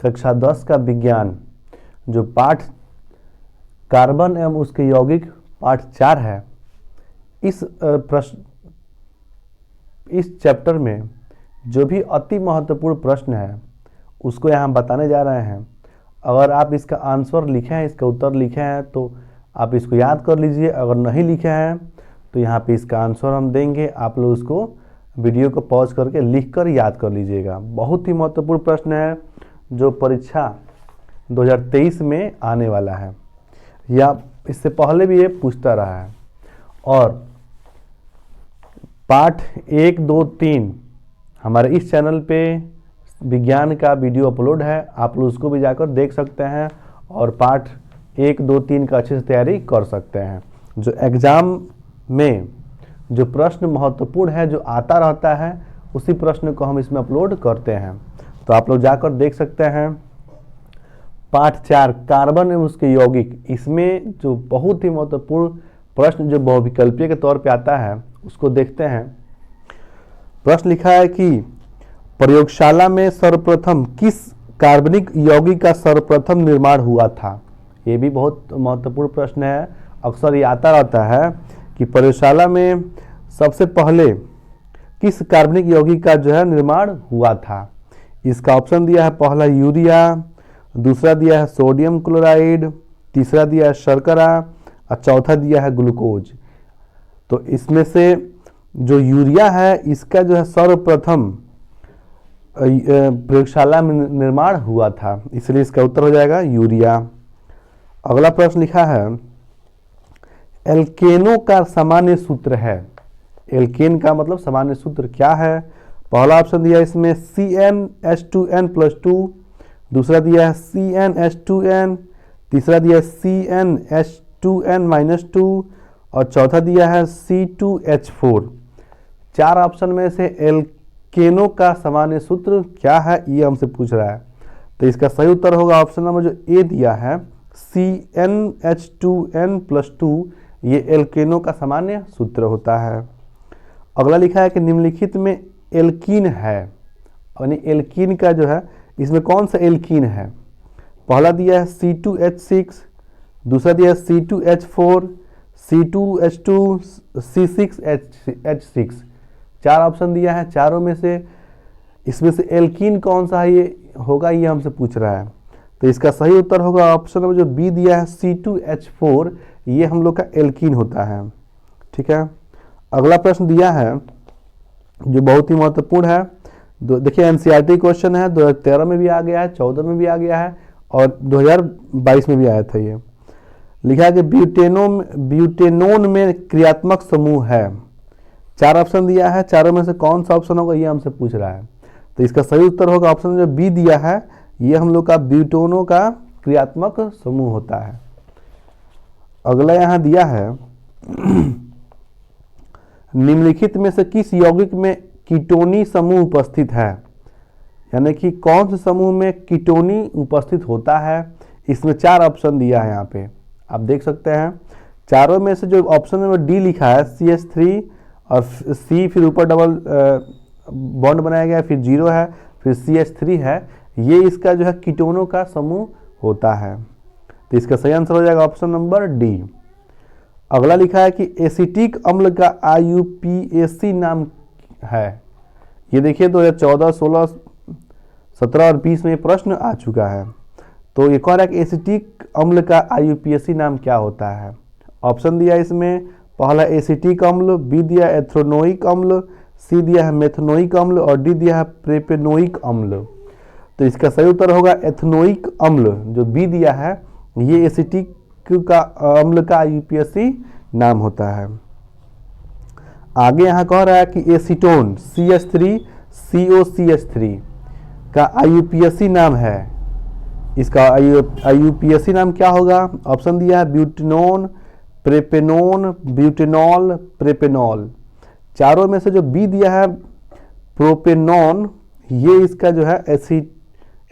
कक्षा 10 का विज्ञान जो पाठ कार्बन एवं उसके यौगिक पाठ 4 है। इस चैप्टर में जो भी अति महत्वपूर्ण प्रश्न है उसको यहाँ बताने जा रहे हैं। अगर आप इसका आंसर लिखे हैं, इसका उत्तर लिखे हैं तो आप इसको याद कर लीजिए। अगर नहीं लिखे हैं तो यहाँ पे इसका आंसर हम देंगे, आप लोग उसको वीडियो को पॉज करके लिख कर याद कर लीजिएगा। बहुत ही महत्वपूर्ण प्रश्न है जो परीक्षा 2023 में आने वाला है या इससे पहले भी ये पूछता रहा है। और पाठ 1, 2, 3 हमारे इस चैनल पे विज्ञान का वीडियो अपलोड है, आप लोग उसको भी जाकर देख सकते हैं और पाठ 1, 2, 3 का अच्छे से तैयारी कर सकते हैं। जो एग्ज़ाम में जो प्रश्न महत्वपूर्ण है जो आता रहता है उसी प्रश्न को हम इसमें अपलोड करते हैं, तो आप लोग जाकर देख सकते हैं। पाठ 4 कार्बन एवं उसके यौगिक, इसमें जो बहुत ही महत्वपूर्ण प्रश्न जो बहुविकल्पीय के तौर पे आता है उसको देखते हैं। प्रश्न लिखा है कि प्रयोगशाला में सर्वप्रथम किस कार्बनिक यौगिक का सर्वप्रथम निर्माण हुआ था। ये भी बहुत महत्वपूर्ण प्रश्न है, अक्सर ये आता रहता है कि प्रयोगशाला में सबसे पहले किस कार्बनिक यौगिक का जो है निर्माण हुआ था। इसका ऑप्शन दिया है पहला यूरिया, दूसरा दिया है सोडियम क्लोराइड, तीसरा दिया है शर्करा और चौथा दिया है ग्लूकोज। तो इसमें से जो यूरिया है इसका जो है सर्वप्रथम प्रयोगशाला में निर्माण हुआ था, इसलिए इसका उत्तर हो जाएगा यूरिया। अगला प्रश्न लिखा है एल्केनो का सामान्य सूत्र है। एल्केन का मतलब सामान्य सूत्र क्या है। पहला ऑप्शन दिया है इसमें CnH2n+2, दूसरा दिया है CnH2n, तीसरा दिया है CnH2n-2 और चौथा दिया है C2H4। 4 ऑप्शन में से एल्केनो का सामान्य सूत्र क्या है ये हमसे पूछ रहा है, तो इसका सही उत्तर होगा ऑप्शन नंबर जो ए दिया है CnH2n+2, ये एल्केनो का सामान्य सूत्र होता है। अगला लिखा है कि निम्नलिखित में एल्कीन है, यानी एल्कीन का जो है इसमें कौन सा एल्कीन है। पहला दिया है C2H6, दूसरा दिया है C2H4, C2H2, C6H6। 4 ऑप्शन दिया है, चारों में से इसमें से एल्कीन कौन सा है ये होगा, ये हमसे पूछ रहा है। तो इसका सही उत्तर होगा ऑप्शन नंबर जो बी दिया है C2H4, ये हम लोग का एल्कीन होता है। ठीक है। अगला प्रश्न दिया है जो बहुत ही महत्वपूर्ण है, देखिए एनसीईआरटी क्वेश्चन है, 2013 में भी आ गया है, 14 में भी आ गया है और 2022 में भी आया था। ये लिखा है कि ब्यूटेनोन में क्रियात्मक समूह है। 4 ऑप्शन दिया है, चारों में से कौन सा ऑप्शन होगा ये हमसे पूछ रहा है, तो इसका सही उत्तर होगा ऑप्शन जो बी दिया है, ये हम लोग का ब्यूटेनों का क्रियात्मक समूह होता है। अगला यहाँ दिया है निम्नलिखित में से किस यौगिक में कीटोनी समूह उपस्थित है, यानी कि कौन से समूह में कीटोनी उपस्थित होता है। इसमें 4 ऑप्शन दिया है, यहाँ पे आप देख सकते हैं। चारों में से जो ऑप्शन नंबर डी लिखा है CH3 और C फिर ऊपर डबल बॉन्ड बनाया गया, फिर 0 है, फिर CH3 है, ये इसका जो है कीटोनों का समूह होता है। तो इसका सही आंसर हो जाएगा ऑप्शन नंबर डी। अगला लिखा है कि एसिटिक अम्ल का IUPAC नाम है। ये देखिए 2014, 16, 17 और 20 में प्रश्न आ चुका है। तो ये कह रहा है कि एसिटिक अम्ल का IUPAC नाम क्या होता है। ऑप्शन दिया इसमें पहला एसिटिक अम्ल, बी दिया एथ्रोनोइक अम्ल, सी दिया है मेथनोइक अम्ल और डी दिया है प्रोपेनोइक अम्ल। तो इसका सही उत्तर होगा एथनोइक अम्ल, जो बी दिया है, ये एसिटिक का अम्ल का IUPAC नाम होता है। आगे यहाँ कह रहा है कि एसीटोन CH3COCH3 का IUPAC नाम है। इसका IUPAC नाम क्या होगा। ऑप्शन दिया है ब्यूटेनोन, प्रोपेनोन, ब्यूटेनॉल, प्रोपेनॉल। चारों में से जो बी दिया है प्रोपेनॉन, ये इसका जो है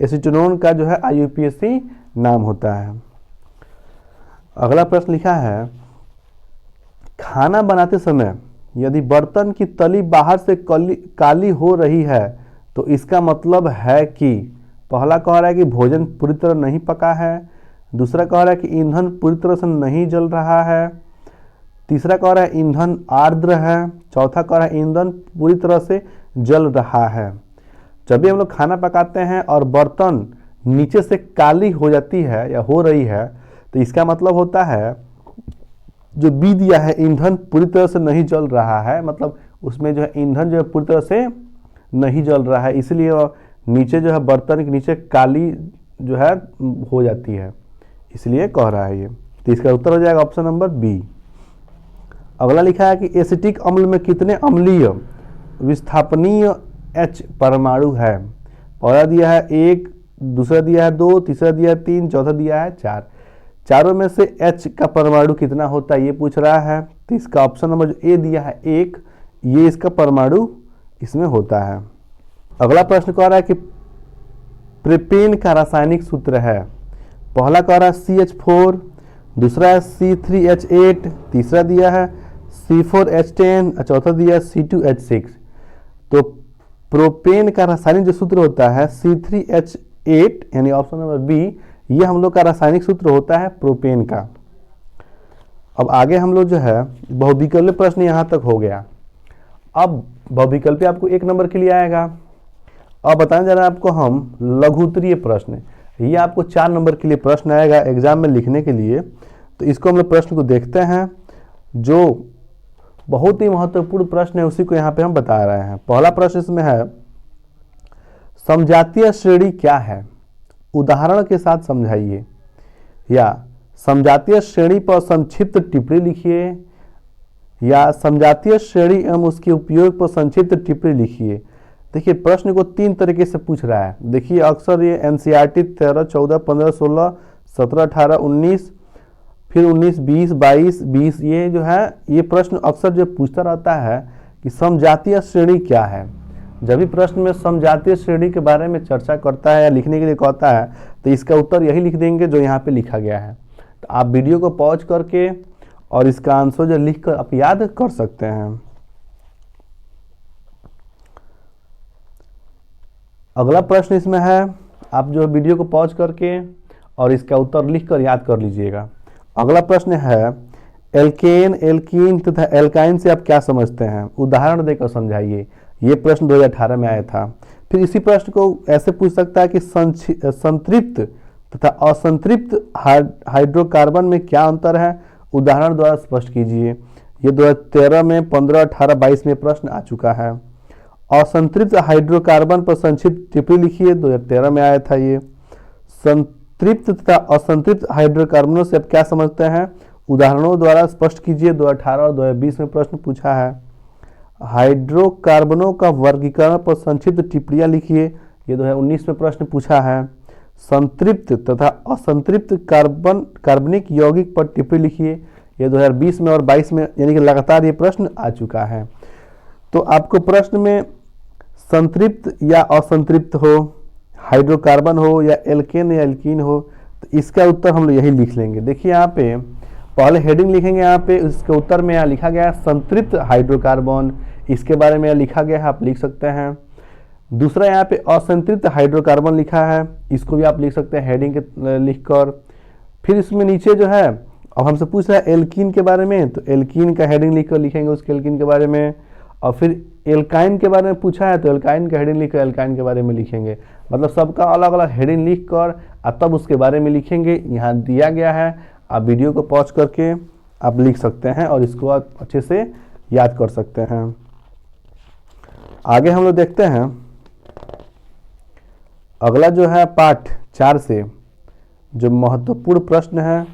एसीटोनोन का जो है IUPAC नाम होता है। अगला प्रश्न लिखा है खाना बनाते समय यदि बर्तन की तली बाहर से काली हो रही है तो इसका मतलब है कि पहला कह रहा है कि भोजन पूरी तरह नहीं पका है, दूसरा कह रहा है कि ईंधन पूरी तरह से नहीं जल रहा है, तीसरा कह रहा है ईंधन आर्द्र है, चौथा कह रहा है ईंधन पूरी तरह से जल रहा है। जब भी हम लोग खाना पकाते हैं और बर्तन नीचे से काली हो जाती है या हो रही है, तो इसका मतलब होता है जो बी दिया है ईंधन पूरी तरह से नहीं जल रहा है, मतलब उसमें जो है ईंधन जो है पूरी तरह से नहीं जल रहा है, इसलिए नीचे जो है बर्तन के नीचे काली जो है हो जाती है, इसलिए कह रहा है ये। तो इसका उत्तर हो जाएगा ऑप्शन नंबर बी। अगला लिखा है कि एसिटिक अम्ल में कितने अम्लीय विस्थापनीय H परमाणु है। पहला दिया है 1, दूसरा दिया है 2, तीसरा दिया है 3, चौथा दिया है 4। चारों में से H का परमाणु कितना होता है ये पूछ रहा है। तो इसका ऑप्शन नंबर जो ए दिया है 1, ये इसका परमाणु इसमें होता है। अगला प्रश्न कह रहा है कि प्रोपेन का रासायनिक सूत्र है। पहला कह रहा है CH4, दूसरा है C3H8, तीसरा दिया है C4H10, चौथा दिया है C2H6। तो प्रोपेन का रासायनिक जो सूत्र होता है C3H8 यानी ऑप्शन नंबर बी, ये हम लोग का रासायनिक सूत्र होता है प्रोपेन का। अब आगे हम लोग जो है बहुविकल्पीय प्रश्न यहाँ तक हो गया। अब बहुविकल्पीय आपको 1 नंबर के लिए आएगा। अब बताएं जरा आपको हम लघुत्तरीय प्रश्न, ये आपको 4 नंबर के लिए प्रश्न आएगा एग्जाम में लिखने के लिए। तो इसको हम लोग प्रश्न को देखते हैं, जो बहुत ही महत्वपूर्ण प्रश्न है उसी को यहाँ पे हम बता रहे हैं। पहला प्रश्न इसमें है समजातीय श्रेणी क्या है, उदाहरण के साथ समझाइए, या समजातीय श्रेणी पर संक्षिप्त टिप्पणी लिखिए, या समजातीय श्रेणी एवं उसके उपयोग पर संक्षिप्त टिप्पणी लिखिए। देखिए प्रश्न को 3 तरीके से पूछ रहा है। देखिए अक्सर ये NCERT 13, 14, 15, 16, 17, 18, 19, फिर 19, 20, 22, 20, ये जो है ये प्रश्न अक्सर जो पूछता रहता है कि समजातीय श्रेणी क्या है। जब भी प्रश्न में समजातीय श्रेणी के बारे में चर्चा करता है या लिखने के लिए कहता है, तो इसका उत्तर यही लिख देंगे जो यहाँ पे लिखा गया है। तो आप वीडियो को पॉज करके और इसका आंसर जो लिख कर आप याद कर सकते हैं। अगला प्रश्न इसमें है, आप जो वीडियो को पॉज करके और इसका उत्तर लिख कर याद कर लीजिएगा। अगला प्रश्न है एल्केन, एल्कीन तथा एल्काइन से आप क्या समझते हैं, उदाहरण देकर समझाइए। ये प्रश्न 2018 में आया था। फिर इसी प्रश्न को ऐसे पूछ सकता है कि संतृप्त तथा असंतृप्त हाइड्रोकार्बन में क्या अंतर है, उदाहरण द्वारा स्पष्ट कीजिए। ये 2013 में, 15, 18, 22 में प्रश्न आ चुका है। असंतृप्त हाइड्रोकार्बन पर संक्षिप्त टिप्पणी लिखिए, 2013 में आया था ये। संतृप्त तथा असंतृप्त हाइड्रोकार्बनों से आप क्या समझते हैं, उदाहरणों द्वारा स्पष्ट कीजिए, 2018 और 2020 में प्रश्न पूछा है। हाइड्रोकार्बनों का वर्गीकरण पर संक्षिप्त टिप्पणियां लिखिए, ये 2019 में प्रश्न पूछा है। संतृप्त तथा असंतृप्त कार्बनिक यौगिक पर टिप्पणी लिखिए, ये 2020 में और 22 में, यानी कि लगातार ये प्रश्न आ चुका है। तो आपको प्रश्न में संतृप्त या असंतृप्त हो, हाइड्रोकार्बन हो या एल्केन या एल्कीन हो, तो इसका उत्तर हम लोग यही लिख लेंगे। देखिए यहाँ पे पहले हेडिंग लिखेंगे, यहाँ पे इसके उत्तर में यहाँ लिखा गया है संतृप्त हाइड्रोकार्बन, इसके बारे में यहाँ लिखा गया है, आप लिख सकते हैं। दूसरा यहाँ पे असंतृप्त हाइड्रोकार्बन लिखा है, इसको भी आप लिख सकते हैं हेडिंग के लिखकर। फिर इसमें नीचे जो है अब हमसे पूछ रहा है एल्कीन के बारे में, तो एल्कीन का हेडिंग लिखकर लिखेंगे उसके एल्कीन के बारे में। और फिर एल्काइन के बारे में पूछा है तो एल्काइन का हेडिंग लिखकर एल्काइन के बारे में लिखेंगे। मतलब सबका अलग अलग हेडिंग लिख कर तब उसके बारे में लिखेंगे। यहाँ दिया गया है, आप वीडियो को पॉज करके आप लिख सकते हैं और इसको आप अच्छे से याद कर सकते हैं। आगे हम लोग देखते हैं अगला जो है पार्ट 4 से जो महत्वपूर्ण प्रश्न है,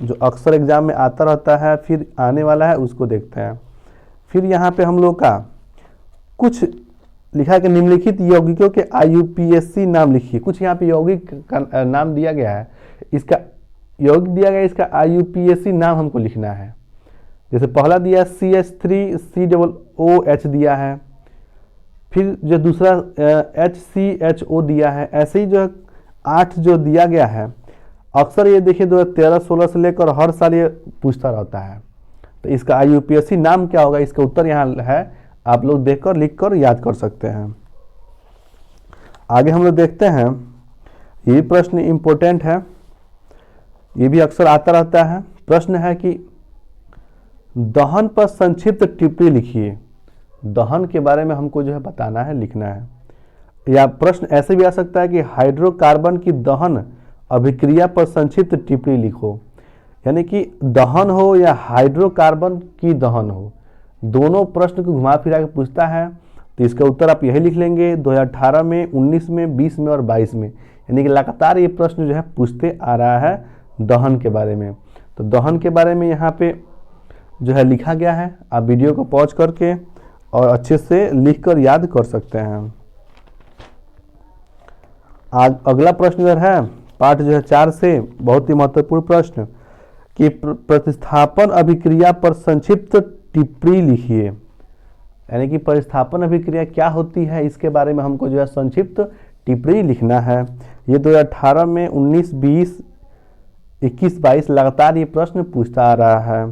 जो अक्सर एग्जाम में आता रहता है, फिर आने वाला है, उसको देखते हैं। फिर यहाँ पे हम लोग का कुछ लिखा है कि निम्नलिखित यौगिकों के IUPAC नाम लिखिए। कुछ यहाँ पे यौगिक का नाम दिया गया है, इसका यौगिक दिया गया है, इसका IUPAC नाम हमको लिखना है। जैसे पहला दिया CH3COOH दिया है, फिर जो दूसरा HCHO दिया है, ऐसे ही जो 8 जो दिया गया है, अक्सर ये देखिए 2013-16 से लेकर हर साल ये पूछता रहता है। तो इसका IUPAC नाम क्या होगा, इसका उत्तर यहाँ है, आप लोग देखकर लिखकर याद कर सकते हैं। आगे हम लोग देखते हैं ये प्रश्न इम्पोर्टेंट है, ये भी अक्सर आता रहता है। प्रश्न है कि दहन पर संक्षिप्त टिप्पणी लिखिए। दहन के बारे में हमको जो है बताना है, लिखना है। या प्रश्न ऐसे भी आ सकता है कि हाइड्रोकार्बन की दहन अभिक्रिया पर संक्षिप्त टिप्पणी लिखो। यानी कि दहन हो या हाइड्रोकार्बन की दहन हो, दोनों प्रश्न को घुमा फिरा के पूछता है। तो इसका उत्तर आप यही लिख लेंगे 2018 में, 19 में, 20 में और 22 में। यानी कि लगातार ये प्रश्न जो है पूछते आ रहा है दहन के बारे में। तो दहन के बारे में यहाँ पे जो है लिखा गया है। आप वीडियो को पॉज करके और अच्छे से लिख कर याद कर सकते हैं। आज अगला प्रश्न इधर है, पाठ जो है 4 से, बहुत ही महत्वपूर्ण प्रश्न कि प्रतिस्थापन अभिक्रिया पर संक्षिप्त टिप्पणी लिखिए। यानी कि प्रतिस्थापन अभिक्रिया क्या होती है, इसके बारे में हमको जो है संक्षिप्त टिप्पणी लिखना है। ये 2018 में, 19, 20, 21, 22 लगातार ये प्रश्न पूछता आ रहा है।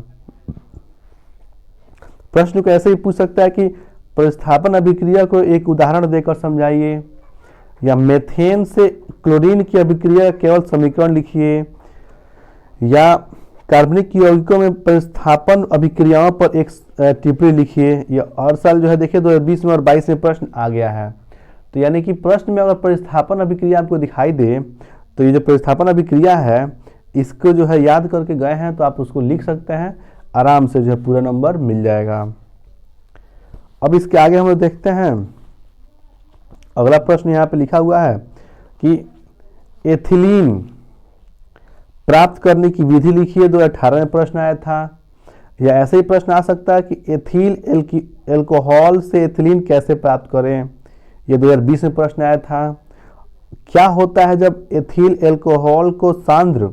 प्रश्न को ऐसे ही पूछ सकता है कि प्रतिस्थापन अभिक्रिया को एक उदाहरण देकर समझाइए, या मेथेन से क्लोरीन की अभिक्रिया केवल समीकरण लिखिए, या कार्बनिक यौगिकों में प्रतिस्थापन अभिक्रियाओं पर एक टिप्पणी लिखिए। या हर साल जो है देखिए 2020 में और 22 में प्रश्न आ गया है। तो यानी कि प्रश्न में अगर प्रतिस्थापन अभिक्रिया आपको दिखाई दे, तो ये जो प्रतिस्थापन अभिक्रिया है इसको जो है याद करके गए हैं तो आप उसको लिख सकते हैं, आराम से जो है पूरा नंबर मिल जाएगा। अब इसके आगे हम लोग देखते हैं, अगला प्रश्न यहाँ पे लिखा हुआ है कि एथिलीन प्राप्त करने की विधि लिखिए। 2018 में प्रश्न आया था। या ऐसे ही प्रश्न आ सकता है कि एथिल एल्कोहल से एथिलीन कैसे प्राप्त करें। ये 2020 में प्रश्न आया था। क्या होता है जब एथिल एल्कोहल को सांद्र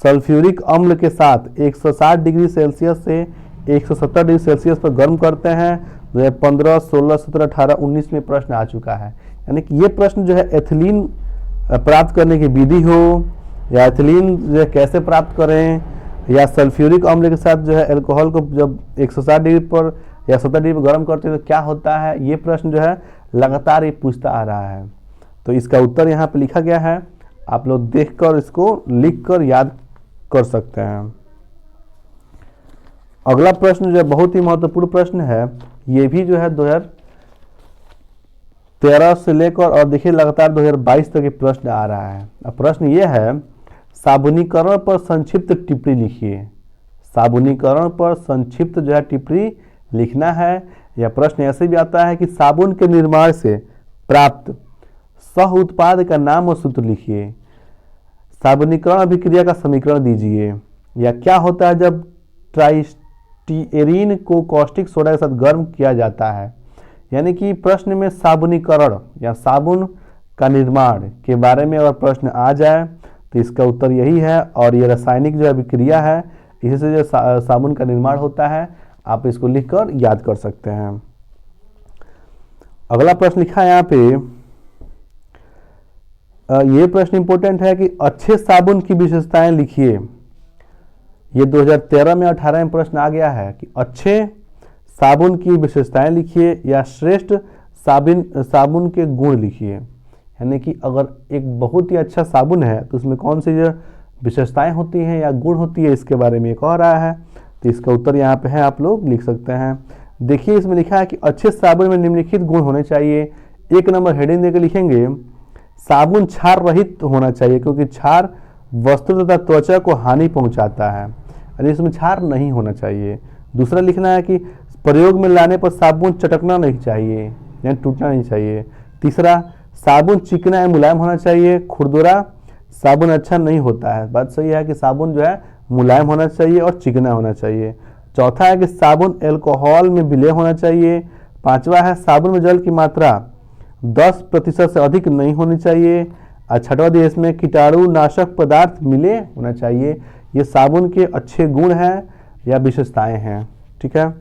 सल्फ्यूरिक अम्ल के साथ 160 डिग्री सेल्सियस से 170 डिग्री सेल्सियस पर गर्म करते हैं। 2015, 16, 17, 18, 19 में प्रश्न आ चुका है। यानी कि ये प्रश्न जो है एथिलीन प्राप्त करने की विधि हो, या एथिलीन जो है कैसे प्राप्त करें, या सल्फ्यूरिक अम्ल के साथ जो है अल्कोहल को जब 160 डिग्री पर या 70 डिग्री पर गर्म करते हैं तो क्या होता है, ये प्रश्न जो है लगातार ये पूछता आ रहा है। तो इसका उत्तर यहाँ पे लिखा गया है, आप लोग देखकर इसको लिखकर याद कर सकते हैं। अगला प्रश्न जो है बहुत ही महत्वपूर्ण प्रश्न है। ये भी जो है 2013 से लेकर और देखिए लगातार 2022 तक ये प्रश्न आ रहा है। अब प्रश्न ये है, साबुनीकरण पर संक्षिप्त टिप्पणी लिखिए। साबुनीकरण पर संक्षिप्त जो है टिप्पणी लिखना है। यह प्रश्न ऐसे भी आता है कि साबुन के निर्माण से प्राप्त सह उत्पाद का नाम और सूत्र लिखिए। साबुनीकरण अभिक्रिया का समीकरण दीजिए। या क्या होता है जब ट्राइस्टीएरीन को कॉस्टिक सोडा के साथ गर्म किया जाता है। यानी कि प्रश्न में साबुनीकरण या साबुन का निर्माण के बारे में अगर प्रश्न आ जाए तो इसका उत्तर यही है। और ये रासायनिक जो अभिक्रिया है, इसी से जो साबुन का निर्माण होता है, आप इसको लिखकर याद कर सकते हैं। अगला प्रश्न लिखा है यहाँ पे, ये प्रश्न इंपॉर्टेंट है कि अच्छे साबुन की विशेषताएं लिखिए। ये 2013 में 18 में प्रश्न आ गया है कि अच्छे साबुन की विशेषताएं लिखिए या श्रेष्ठ साबुन के गुण लिखिए। यानी कि अगर एक बहुत ही अच्छा साबुन है तो उसमें कौन सी जो विशेषताएं होती हैं या गुण होती है, इसके बारे में ये कह रहा है। तो इसका उत्तर यहाँ पे है, आप लोग लिख सकते हैं। देखिए इसमें लिखा है कि अच्छे साबुन में निम्नलिखित गुण होने चाहिए। 1 नंबर हेडिंग देकर लिखेंगे, साबुन क्षार रहित होना चाहिए, क्योंकि क्षार वस्त्र तथा त्वचा को हानि पहुंचाता है, यानी इसमें क्षार नहीं होना चाहिए। दूसरा लिखना है कि प्रयोग में लाने पर साबुन चटकना नहीं चाहिए, यानी टूटना नहीं चाहिए। तीसरा, साबुन चिकना या मुलायम होना चाहिए, खुरदुरा साबुन अच्छा नहीं होता है। बात सही है कि साबुन जो है मुलायम होना चाहिए और चिकना होना चाहिए। चौथा है कि साबुन अल्कोहल में विलय होना चाहिए। पांचवा है साबुन में जल की मात्रा 10% से अधिक नहीं होनी चाहिए। और छठवां दिया इसमें कीटाणु नाशक पदार्थ मिले होना चाहिए। ये साबुन के अच्छे गुण हैं या विशेषताएं हैं। ठीक है।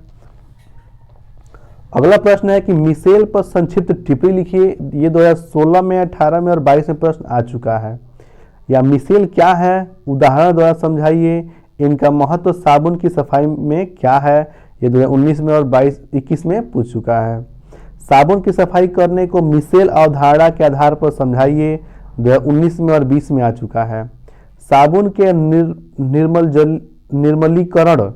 अगला प्रश्न है कि मिसेल पर संक्षिप्त टिप्पणी लिखिए। ये 2016 में, 18 में और 22 में प्रश्न आ चुका है। या मिसेल क्या है, उदाहरण द्वारा समझाइए। इनका महत्व साबुन की सफाई में क्या है, ये 2019 में और 21 में पूछ चुका है। साबुन की सफाई करने को मिसेल अवधारणा के आधार पर समझाइए। 2019 में और 20 में आ चुका है। साबुन के निर्मलीकरण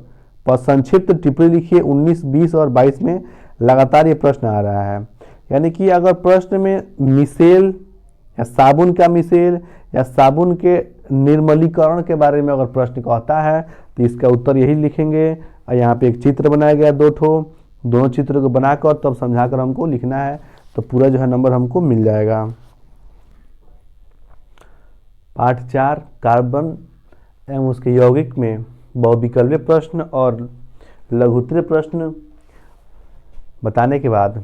पर संक्षिप्त टिप्पणी लिखिए। 19, 20 और 22 में लगातार ये प्रश्न आ रहा है। यानी कि अगर प्रश्न में मिसेल या साबुन का मिसेल या साबुन के निर्मलीकरण के बारे में अगर प्रश्न कहता है तो इसका उत्तर यही लिखेंगे। और यहाँ पे एक चित्र बनाया गया 2 ठो, दोनों चित्रों को बनाकर तब समझाकर हमको लिखना है, तो पूरा जो है नंबर हमको मिल जाएगा। पाठ 4 कार्बन एवं उसके यौगिक में बहुविकल्पीय प्रश्न और लघुत्तरीय प्रश्न बताने के बाद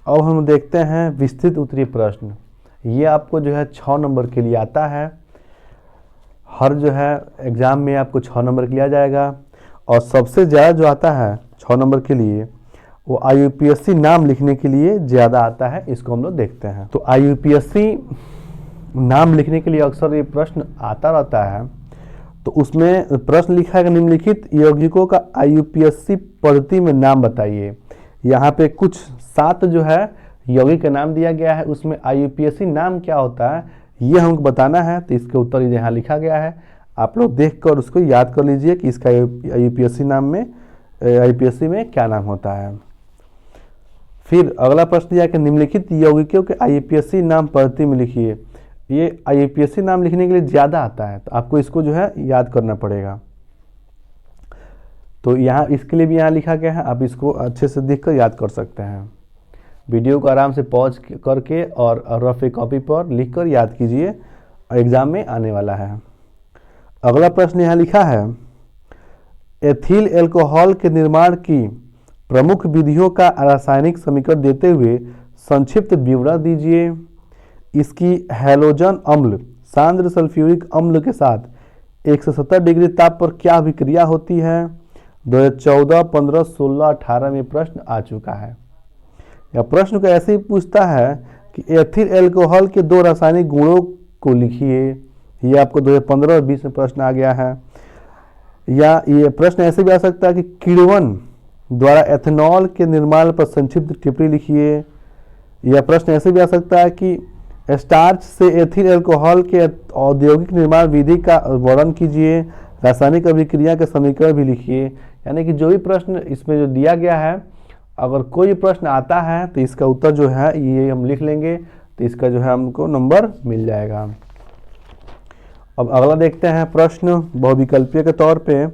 अब हम देखते हैं विस्तृत उत्तरीय प्रश्न। ये आपको जो है 6 नंबर के लिए आता है। हर जो है एग्ज़ाम में आपको 6 नंबर के लिए आ जाएगा। और सबसे ज़्यादा जो आता है 6 नंबर के लिए वो IUPAC नाम लिखने के लिए ज़्यादा आता है। इसको हम लोग देखते हैं। तो IUPAC नाम लिखने के लिए अक्सर ये प्रश्न आता रहता है। तो उसमें प्रश्न लिखा है निम्नलिखित यौगिकों का IUPAC पद्धति में नाम बताइए। यहाँ पे कुछ 7 जो है यौगिक का नाम दिया गया है, उसमें IUPAC नाम क्या होता है ये हमको बताना है। तो इसके उत्तर यहाँ लिखा गया है, आप लोग देखकर उसको याद कर लीजिए कि इसका IUPAC में क्या नाम होता है। फिर अगला प्रश्न दिया कि निम्नलिखित यौगिकों के IUPAC नाम पद्धति में लिखिए। ये IUPAC नाम लिखने के लिए ज़्यादा आता है, तो आपको इसको जो है याद करना पड़ेगा। तो यहाँ इसके लिए भी यहाँ लिखा गया है, आप इसको अच्छे से देखकर याद कर सकते हैं। वीडियो को आराम से पॉज करके और रफ कॉपी पर लिखकर याद कीजिए, एग्ज़ाम में आने वाला है। अगला प्रश्न यहाँ लिखा है, एथिल एल्कोहल के निर्माण की प्रमुख विधियों का रासायनिक समीकरण देते हुए संक्षिप्त विवरण दीजिए। इसकी हैलोजन अम्ल सांद्र सल्फ्यूरिक अम्ल के साथ 170 डिग्री ताप पर क्या अभिक्रिया होती है। 2014, 15, 16, 18 में प्रश्न आ चुका है। यह प्रश्न को ऐसे ही पूछता है कि एथिल एल्कोहल के 2 रासायनिक गुणों को लिखिए। ये आपको 2015 और 20 में प्रश्न आ गया है। या ये प्रश्न ऐसे भी आ सकता है कि किण्वन द्वारा एथेनॉल के निर्माण पर संक्षिप्त टिप्पणी लिखिए। यह प्रश्न ऐसे भी आ सकता है कि स्टार्च से एथिल एल्कोहल के औद्योगिक निर्माण विधि का वर्णन कीजिए। रासायनिक अभिक्रिया के समीकरण भी लिखिए। यानी कि जो भी प्रश्न इसमें जो दिया गया है, अगर कोई प्रश्न आता है तो इसका उत्तर जो है ये हम लिख लेंगे, तो इसका जो है हमको नंबर मिल जाएगा। अब अगला देखते हैं प्रश्न बहुविकल्पीय के तौर पे।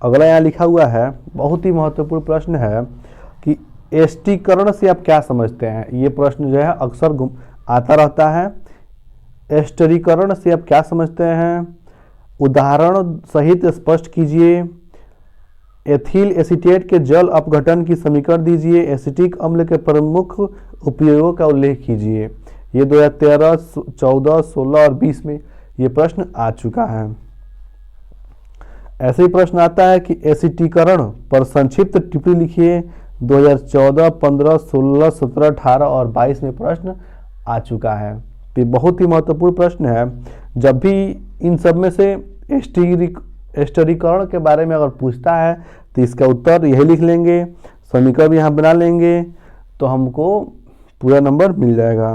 अगला यहाँ लिखा हुआ है, बहुत ही महत्वपूर्ण प्रश्न है कि एस्टीकरण से आप क्या समझते हैं। ये प्रश्न जो है अक्सर आता रहता है। एस्टरीकरण से आप क्या समझते हैं, उदाहरण सहित स्पष्ट कीजिए। एथिल एसीटेट के जल अपघटन की समीकरण दीजिए। एसिटिक अम्ल के प्रमुख उपयोगों का उल्लेख कीजिए। ये 2013, 14, 16 और 20 में ये प्रश्न आ चुका है। ऐसे ही प्रश्न आता है कि एसिटीकरण पर संक्षिप्त टिप्पणी लिखिए। 2014, 15, 16, 17, 18 और 22 में प्रश्न आ चुका है। तो बहुत ही महत्वपूर्ण प्रश्न है। जब भी इन सब में से एस्टरीकरण के बारे में अगर पूछता है तो इसका उत्तर यही लिख लेंगे, समीकरण भी यहाँ बना लेंगे, तो हमको पूरा नंबर मिल जाएगा।